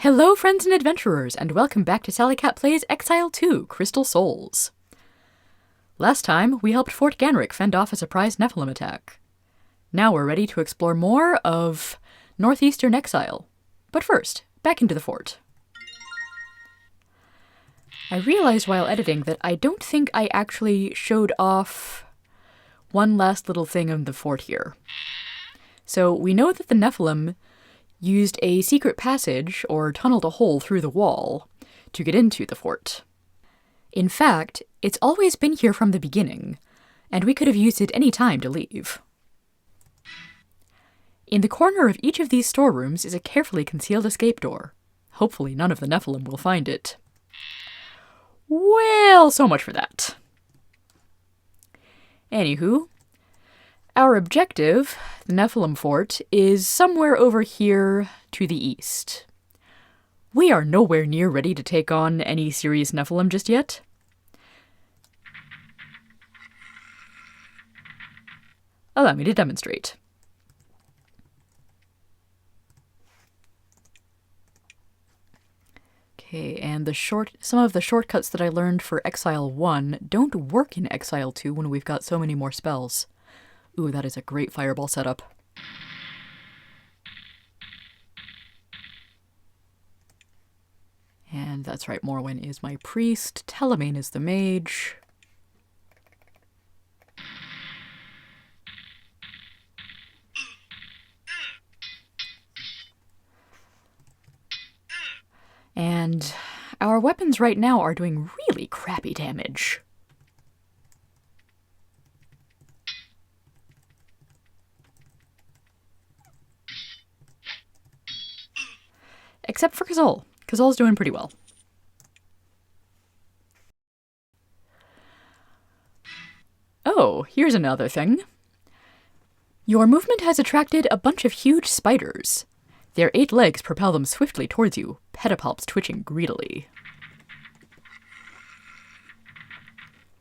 Hello friends and adventurers, and welcome back to Sally Cat Plays Exile 2, Crystal Souls. Last time, we helped Fort Ganrick fend off a surprise Nephilim attack. Now we're ready to explore more of northeastern Exile. But first, back into the fort. I realized while editing that I don't think I actually showed off one last little thing in the fort here. So we know that the Nephilim used a secret passage, or tunneled a hole through the wall, to get into the fort. In fact, it's always been here from the beginning, and we could have used it any time to leave. In the corner of each of these storerooms is a carefully concealed escape door. Hopefully none of the Nephilim will find it. Well, so much for that. Anywho, our objective, the Nephilim fort, is somewhere over here to the east. We are nowhere near ready to take on any serious Nephilim just yet. Allow me to demonstrate. Okay, and some of the shortcuts that I learned for Exile 1 don't work in Exile 2 when we've got so many more spells. Ooh, that is a great fireball setup. And that's right, Morwen is my priest, Telemane is the mage. And our weapons right now are doing really crappy damage. Except for Kazal. Kazal's doing pretty well. Oh, here's another thing. Your movement has attracted a bunch of huge spiders. Their 8 legs propel them swiftly towards you, pedipalps twitching greedily.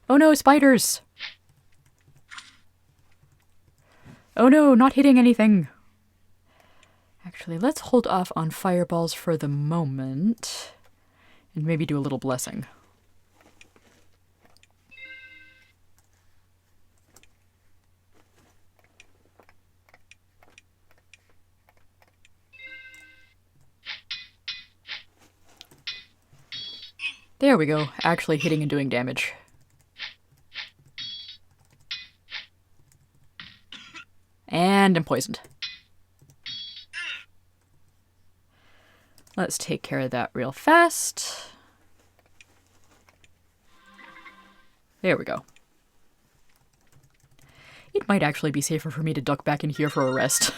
Oh no, spiders! Oh no, not hitting anything! Actually, let's hold off on fireballs for the moment, and maybe do a little blessing. There we go, actually hitting and doing damage. And I'm poisoned. Let's take care of that real fast. There we go. It might actually be safer for me to duck back in here for a rest.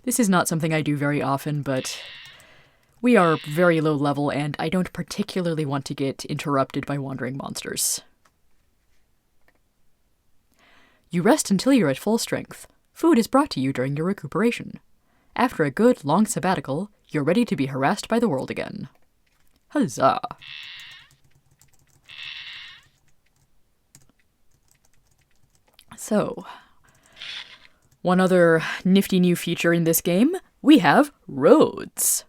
This is not something I do very often, but we are very low level, and I don't particularly want to get interrupted by wandering monsters. You rest until you're at full strength. Food is brought to you during your recuperation. After a good, long sabbatical, you're ready to be harassed by the world again. Huzzah! So, one other nifty new feature in this game, we have roads.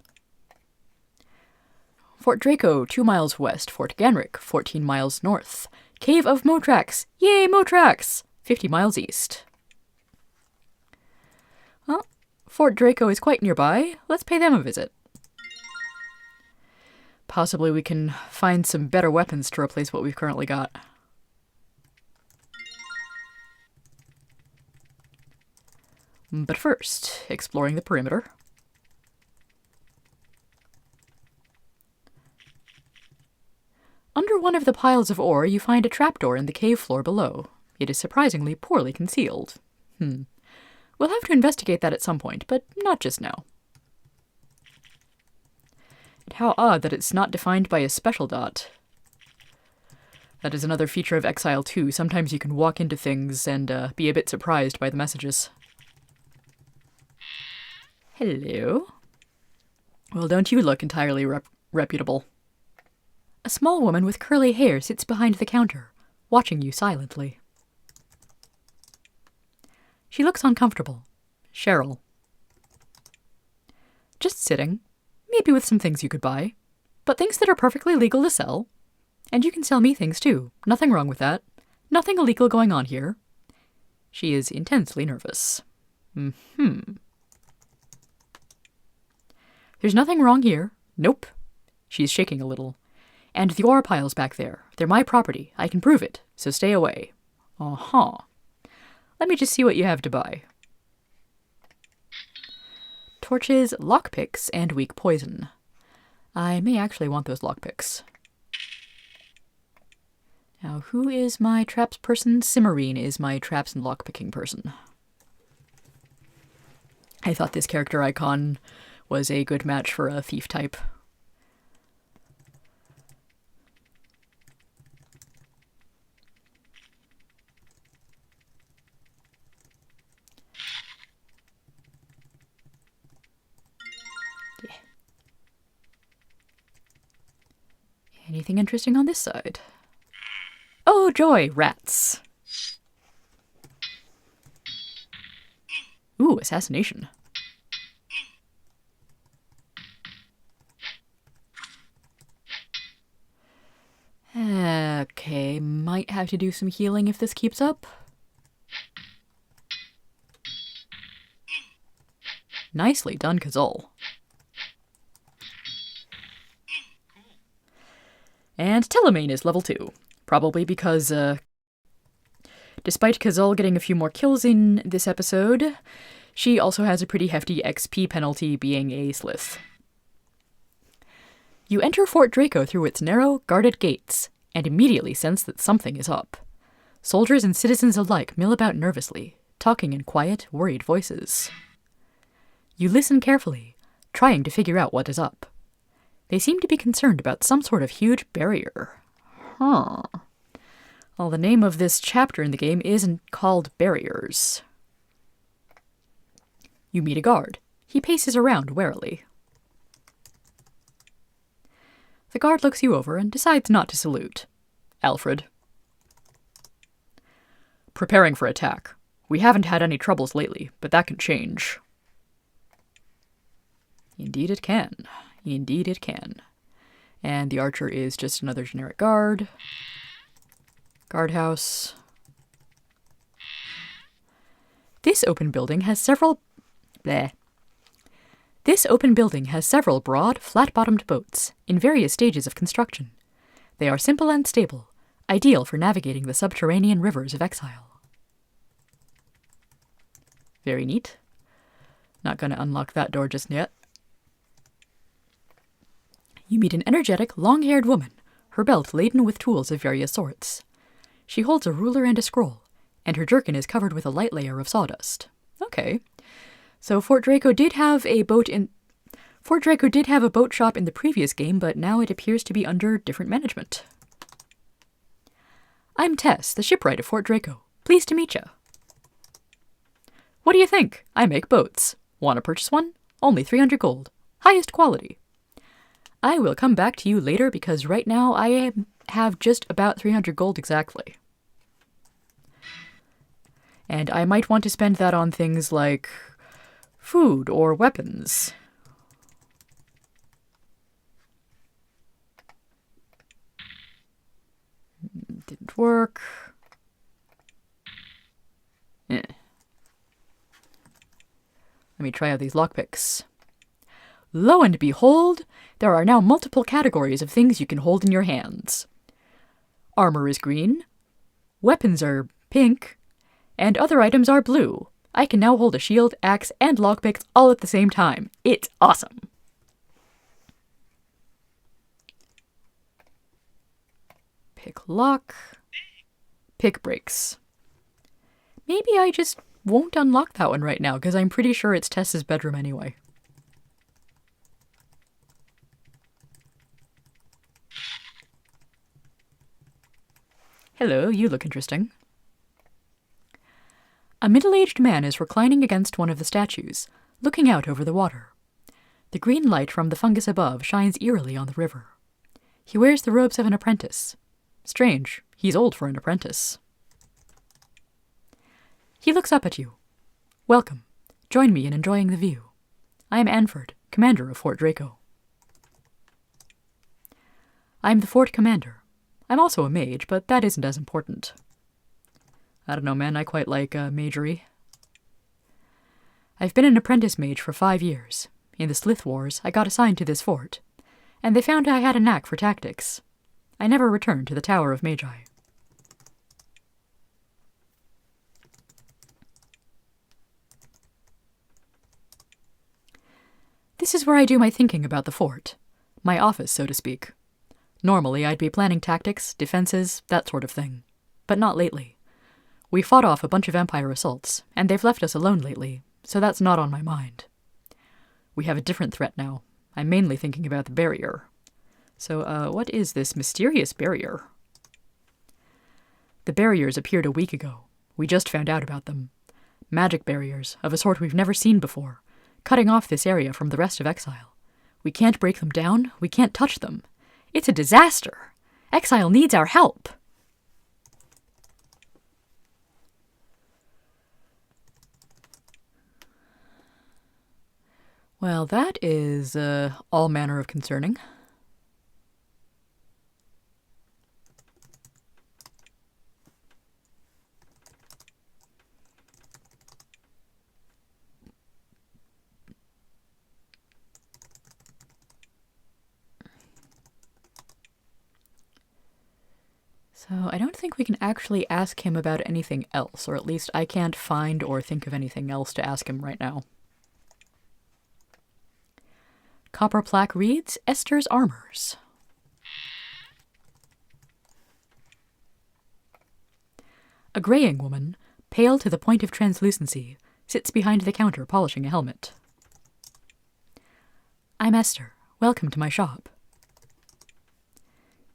Fort Draco, 2 miles west. Fort Ganrick, 14 miles north. Cave of Motrax, yay Motrax, 50 miles east. Well, Fort Draco is quite nearby. Let's pay them a visit. Possibly we can find some better weapons to replace what we've currently got. But first, exploring the perimeter. Under one of the piles of ore, you find a trapdoor in the cave floor below. It is surprisingly poorly concealed. We'll have to investigate that at some point, but not just now. And how odd that it's not defined by a special dot. That is another feature of Exile 2. Sometimes you can walk into things and be a bit surprised by the messages. Hello. Well, don't you look entirely reputable. A small woman with curly hair sits behind the counter, watching you silently. She looks uncomfortable. Cheryl. Just sitting. maybe with some things you could buy, but things that are perfectly legal to sell. And you can sell me things too. Nothing wrong with that. Nothing illegal going on here. She is intensely nervous. There's nothing wrong here. Nope. She's shaking a little. And the ore piles back there. They're my property. I can prove it, so stay away. Uh-huh. Let me just see what you have to buy. Torches, lockpicks, and weak poison. I may actually want those lockpicks. Now, who is my traps person? Cimmerine is my traps and lockpicking person. I thought this character icon was a good match for a thief type. Yeah. Anything interesting on this side? Oh, joy! Rats. Ooh, assassination. Okay, might have to do some healing if this keeps up. Nicely done, Kazol. And Telemane is level 2. Probably because, despite Kazol getting a few more kills in this episode, she also has a pretty hefty XP penalty being a Slith. You enter Fort Draco through its narrow, guarded gates, and immediately sense that something is up. Soldiers and citizens alike mill about nervously, talking in quiet, worried voices. You listen carefully, trying to figure out what is up. They seem to be concerned about some sort of huge barrier. Huh. Well, the name of this chapter in the game isn't called Barriers. You meet a guard. He paces around warily. The guard looks you over and decides not to salute. Alfred. Preparing for attack. We haven't had any troubles lately, but that can change. Indeed it can. Indeed it can. And the archer is just another generic guard. Guardhouse. This open building has several broad, flat-bottomed boats in various stages of construction. They are simple and stable, ideal for navigating the subterranean rivers of Exile. Very neat. Not going to unlock that door just yet. You meet an energetic, long-haired woman, her belt laden with tools of various sorts. She holds a ruler and a scroll, and her jerkin is covered with a light layer of sawdust. Okay. So Fort Draco did have a boat shop in the previous game, but now it appears to be under different management. I'm Tess, the shipwright of Fort Draco. Pleased to meet ya. What do you think? I make boats. Want to purchase one? Only 300 gold. Highest quality. I will come back to you later because right now I have just about 300 gold exactly. And I might want to spend that on things like food or weapons. Didn't work. Let me try out these lockpicks. Lo and behold, there are now multiple categories of things you can hold in your hands. Armor is green, weapons are pink, and other items are blue. I can now hold a shield, axe, and lockpicks all at the same time. It's awesome! Pick lock. Pick breaks. Maybe I just won't unlock that one right now, because I'm pretty sure it's Tess's bedroom anyway. Hello, you look interesting. A middle-aged man is reclining against one of the statues, looking out over the water. The green light from the fungus above shines eerily on the river. He wears the robes of an apprentice. Strange, he's old for an apprentice. He looks up at you. Welcome. Join me in enjoying the view. I am Anford, commander of Fort Draco. I'm the fort commander. I'm also a mage, but that isn't as important. I don't know, man, I quite like magery. I've been an apprentice mage for 5 years. In the Slith Wars, I got assigned to this fort, and they found I had a knack for tactics. I never returned to the Tower of Magi. This is where I do my thinking about the fort. My office, so to speak. Normally, I'd be planning tactics, defenses, that sort of thing. But not lately. We fought off a bunch of Empire assaults, and they've left us alone lately, so that's not on my mind. We have a different threat now. I'm mainly thinking about the barrier. So, what is this mysterious barrier? The barriers appeared a week ago. We just found out about them. Magic barriers, of a sort we've never seen before, cutting off this area from the rest of Exile. We can't break them down, we can't touch them. It's a disaster. Exile needs our help. Well, that is all manner of concerning. So I don't think we can actually ask him about anything else, or at least I can't find or think of anything else to ask him right now. Copper plaque reads, Esther's armors. A graying woman, pale to the point of translucency, sits behind the counter polishing a helmet. I'm Esther. Welcome to my shop.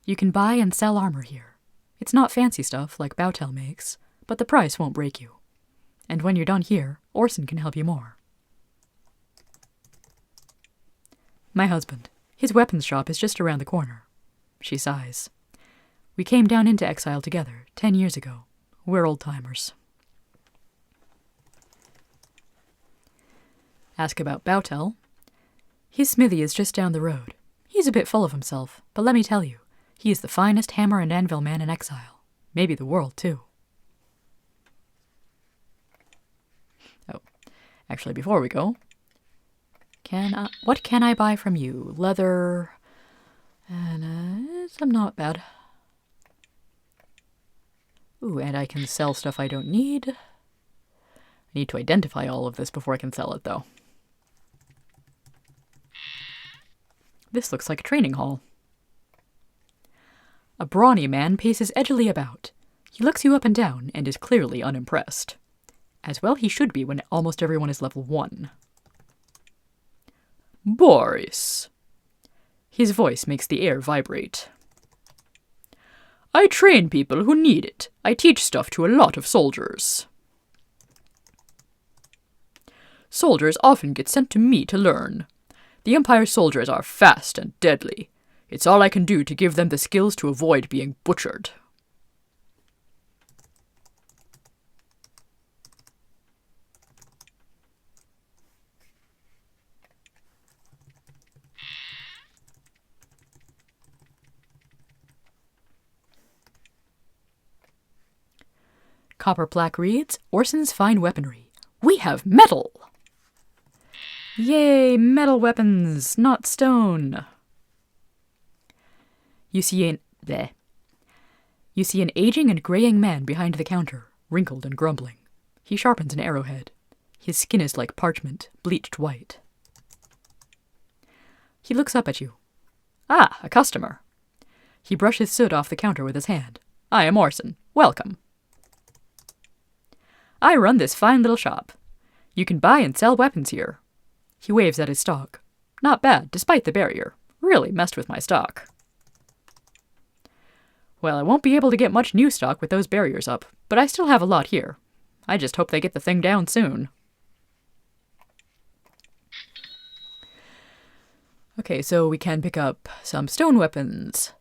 You can buy and sell armor here. It's not fancy stuff like Bautel makes, but the price won't break you. And when you're done here, Orson can help you more. My husband. His weapons shop is just around the corner. She sighs. We came down into Exile together 10 years ago. We're old-timers. Ask about Bautel. His smithy is just down the road. He's a bit full of himself, but let me tell you, he is the finest hammer and anvil man in Exile. Maybe the world, too. Oh, actually, before we go, what can I buy from you? Leather, and some not bad. Ooh, and I can sell stuff I don't need. I need to identify all of this before I can sell it, though. This looks like a training hall. A brawny man paces edgily about. He looks you up and down and is clearly unimpressed. As well he should be when almost everyone is level 1. Boris. His voice makes the air vibrate. I train people who need it. I teach stuff to a lot of soldiers. Soldiers often get sent to me to learn. The Empire soldiers are fast and deadly. It's all I can do to give them the skills to avoid being butchered. Copper plaque reads, Orson's fine weaponry. We have metal! Yay, metal weapons, not stone. You see an aging and graying man behind the counter, wrinkled and grumbling. He sharpens an arrowhead. His skin is like parchment, bleached white. He looks up at you. Ah, a customer. He brushes soot off the counter with his hand. I am Orson. Welcome. I run this fine little shop. You can buy and sell weapons here. He waves at his stock. Not bad, despite the barrier. Really messed with my stock. Well, I won't be able to get much new stock with those barriers up, but I still have a lot here. I just hope they get the thing down soon. Okay, so we can pick up some stone weapons,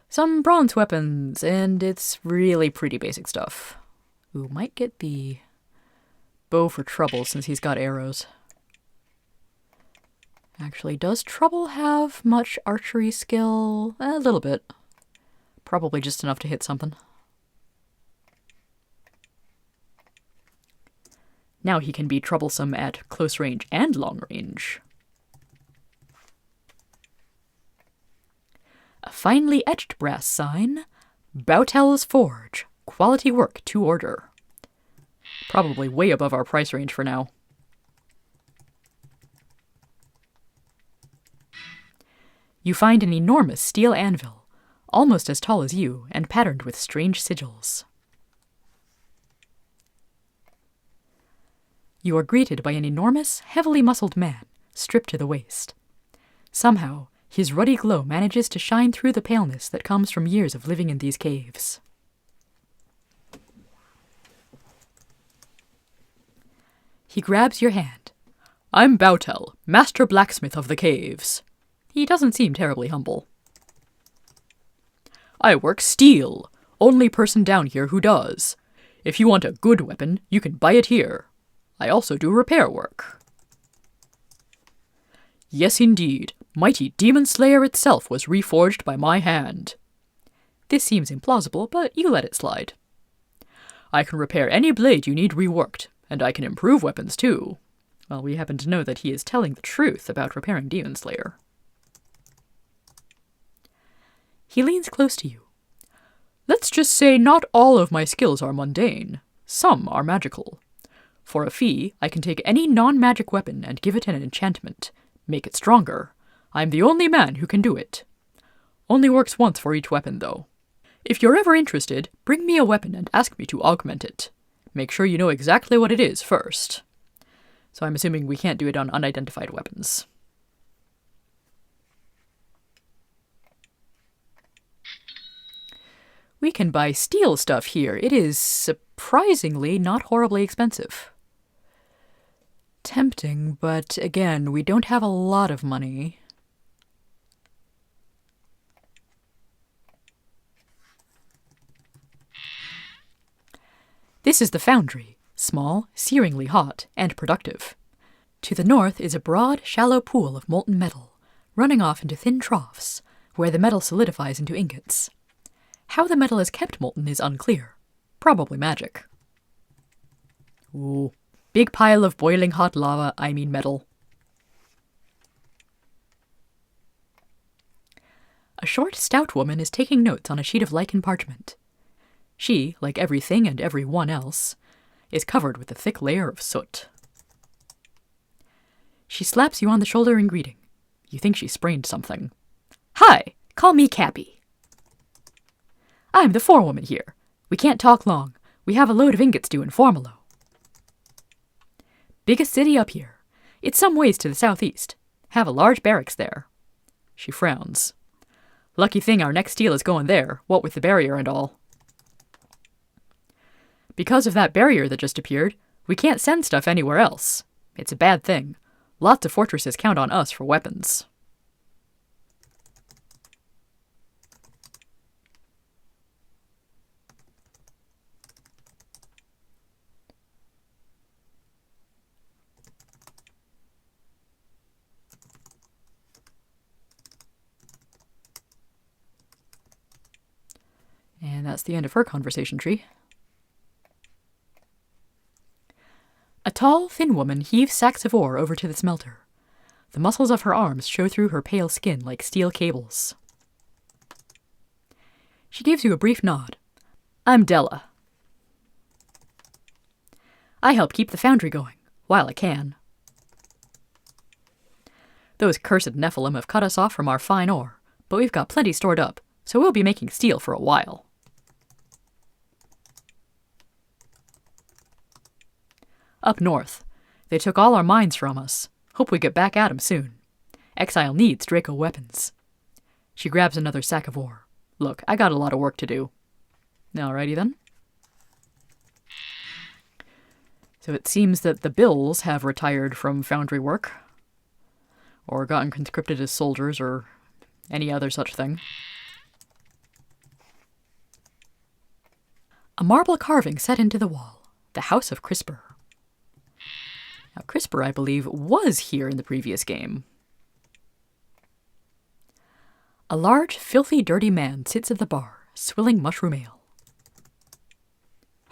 some bronze weapons, and it's really pretty basic stuff. Ooh, might get the bow for trouble since he's got arrows. Actually, does Trouble have much archery skill? A little bit. Probably just enough to hit something. Now he can be troublesome at close range and long range. A finely etched brass sign. Bautel's Forge. Quality work to order. Probably way above our price range for now. You find an enormous steel anvil, almost as tall as you and patterned with strange sigils. You are greeted by an enormous, heavily muscled man, stripped to the waist. Somehow, his ruddy glow manages to shine through the paleness that comes from years of living in these caves. He grabs your hand. I'm Bautel, Master Blacksmith of the Caves. He doesn't seem terribly humble. I work steel. Only person down here who does. If you want a good weapon, you can buy it here. I also do repair work. Yes, indeed. Mighty Demon Slayer itself was reforged by my hand. This seems implausible, but you let it slide. I can repair any blade you need reworked, and I can improve weapons too. Well, we happen to know that he is telling the truth about repairing Demon Slayer. He leans close to you. Let's just say not all of my skills are mundane. Some are magical. For a fee, I can take any non-magic weapon and give it an enchantment. Make it stronger. I'm the only man who can do it. Only works once for each weapon, though. If you're ever interested, bring me a weapon and ask me to augment it. Make sure you know exactly what it is first. So I'm assuming we can't do it on unidentified weapons. We can buy steel stuff here. It is surprisingly not horribly expensive. Tempting, but again, we don't have a lot of money. This is the foundry, small, searingly hot, and productive. To the north is a broad, shallow pool of molten metal, running off into thin troughs, where the metal solidifies into ingots. How the metal is kept molten is unclear. Probably magic. Ooh. Big pile of boiling hot lava, I mean metal. A short, stout woman is taking notes on a sheet of lichen parchment. She, like everything and everyone else, is covered with a thick layer of soot. She slaps you on the shoulder in greeting. You think she sprained something. Hi, call me Cappy. I'm the forewoman here. We can't talk long. We have a load of ingots due in Formalo. Biggest city up here. It's some ways to the southeast. Have a large barracks there. She frowns. Lucky thing our next deal is going there, what with the barrier and all. Because of that barrier that just appeared, we can't send stuff anywhere else. It's a bad thing. Lots of fortresses count on us for weapons. And that's the end of her conversation tree. A tall, thin woman heaves sacks of ore over to the smelter. The muscles of her arms show through her pale skin like steel cables. She gives you a brief nod. I'm Della. I help keep the foundry going, while I can. Those cursed Nephilim have cut us off from our fine ore, but we've got plenty stored up, so we'll be making steel for a while. Up north. They took all our mines from us. Hope we get back at 'em soon. Exile needs Draco weapons. She grabs another sack of ore. Look, I got a lot of work to do. Alrighty then. So it seems that the Bills have retired from foundry work. Or gotten conscripted as soldiers or any other such thing. A marble carving set into the wall. The House of Crispr. Now, Crispr, I believe, was here in the previous game. A large, filthy, dirty man sits at the bar, swilling mushroom ale.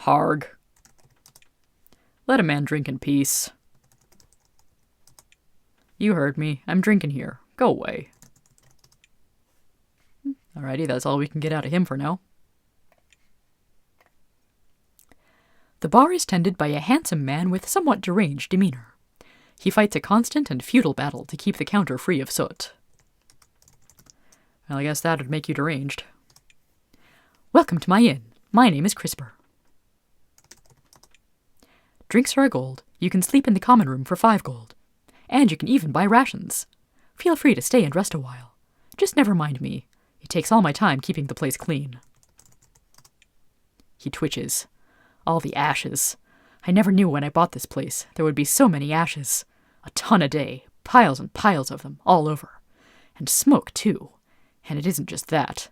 Harg. Let a man drink in peace. You heard me. I'm drinking here. Go away. Alrighty, that's all we can get out of him for now. The bar is tended by a handsome man with somewhat deranged demeanor. He fights a constant and futile battle to keep the counter free of soot. Well, I guess that would make you deranged. Welcome to my inn. My name is Crispr. Drinks are a gold. You can sleep in the common room for 5 gold. And you can even buy rations. Feel free to stay and rest a while. Just never mind me. It takes all my time keeping the place clean. He twitches. All the ashes. I never knew when I bought this place there would be so many ashes. A ton a day. Piles and piles of them, all over. And smoke, too. And it isn't just that.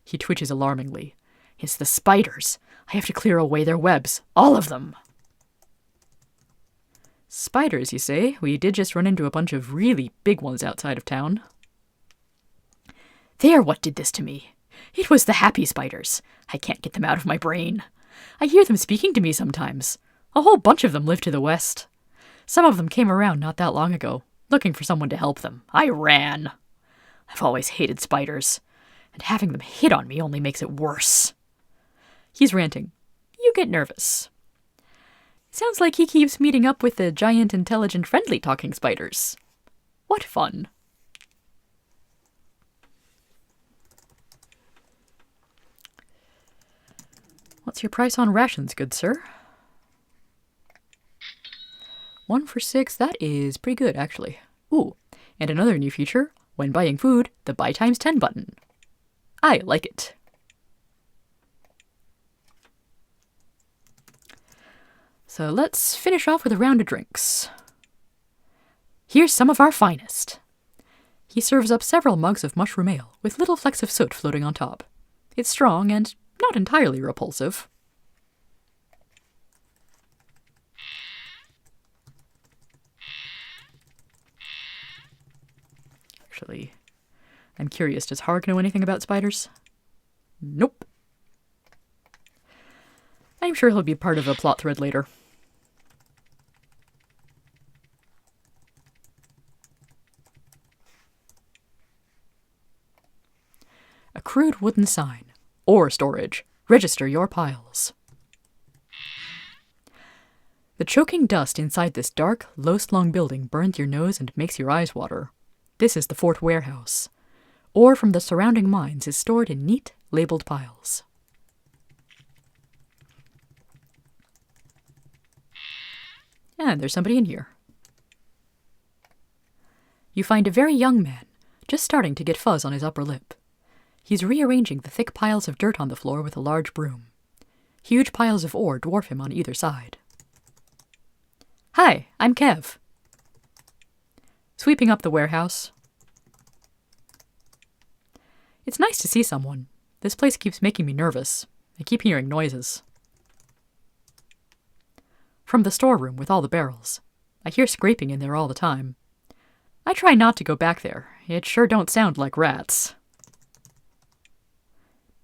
He twitches alarmingly. It's the spiders. I have to clear away their webs. All of them. Spiders, you say? We did just run into a bunch of really big ones outside of town. They are what did this to me. It was the happy spiders. I can't get them out of my brain. I hear them speaking to me sometimes. A whole bunch of them live to the west. Some of them came around not that long ago, looking for someone to help them. I ran. I've always hated spiders, and having them hit on me only makes it worse. He's ranting. You get nervous. Sounds like he keeps meeting up with the giant, intelligent, friendly talking spiders. What fun. What's your price on rations, good sir? 1 for 6, that is pretty good, actually. Ooh, and another new feature, when buying food, the buy times 10 button. I like it. So let's finish off with a round of drinks. Here's some of our finest. He serves up several mugs of mushroom ale, with little flecks of soot floating on top. It's strong and not entirely repulsive. Actually, I'm curious, does Harg know anything about spiders? Nope. I'm sure he'll be part of a plot thread later. A crude wooden sign. Ore storage. Register your piles. The choking dust inside this dark, low-slung building burns your nose and makes your eyes water. This is the fort warehouse. Ore from the surrounding mines is stored in neat, labeled piles. And there's somebody in here. You find a very young man, just starting to get fuzz on his upper lip. He's rearranging the thick piles of dirt on the floor with a large broom. Huge piles of ore dwarf him on either side. Hi, I'm Kev. Sweeping up the warehouse. It's nice to see someone. This place keeps making me nervous. I keep hearing noises. From the storeroom with all the barrels. I hear scraping in there all the time. I try not to go back there. It sure don't sound like rats.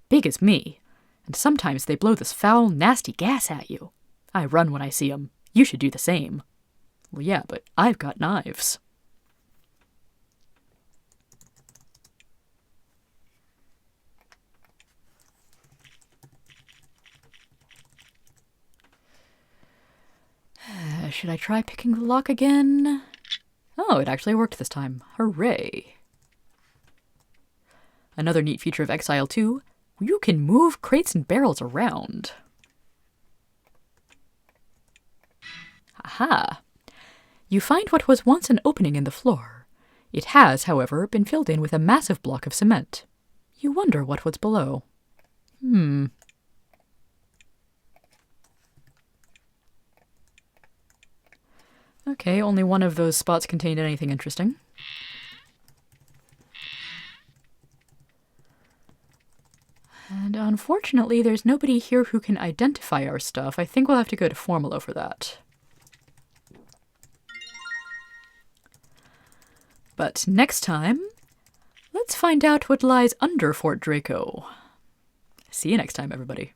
Big as me, and sometimes they blow this foul, nasty gas at you. I run when I see 'em. You should do the same. Well, yeah, but I've got knives. Should I try picking the lock again? Oh, it actually worked this time. Hooray. Another neat feature of Exile 2, you can move crates and barrels around. Aha! You find what was once an opening in the floor. It has, however, been filled in with a massive block of cement. You wonder what was below. Okay, only one of those spots contained anything interesting. And unfortunately, there's nobody here who can identify our stuff. I think we'll have to go to Formula for that. But next time, let's let's find out what lies under Fort Draco. See you next time, everybody.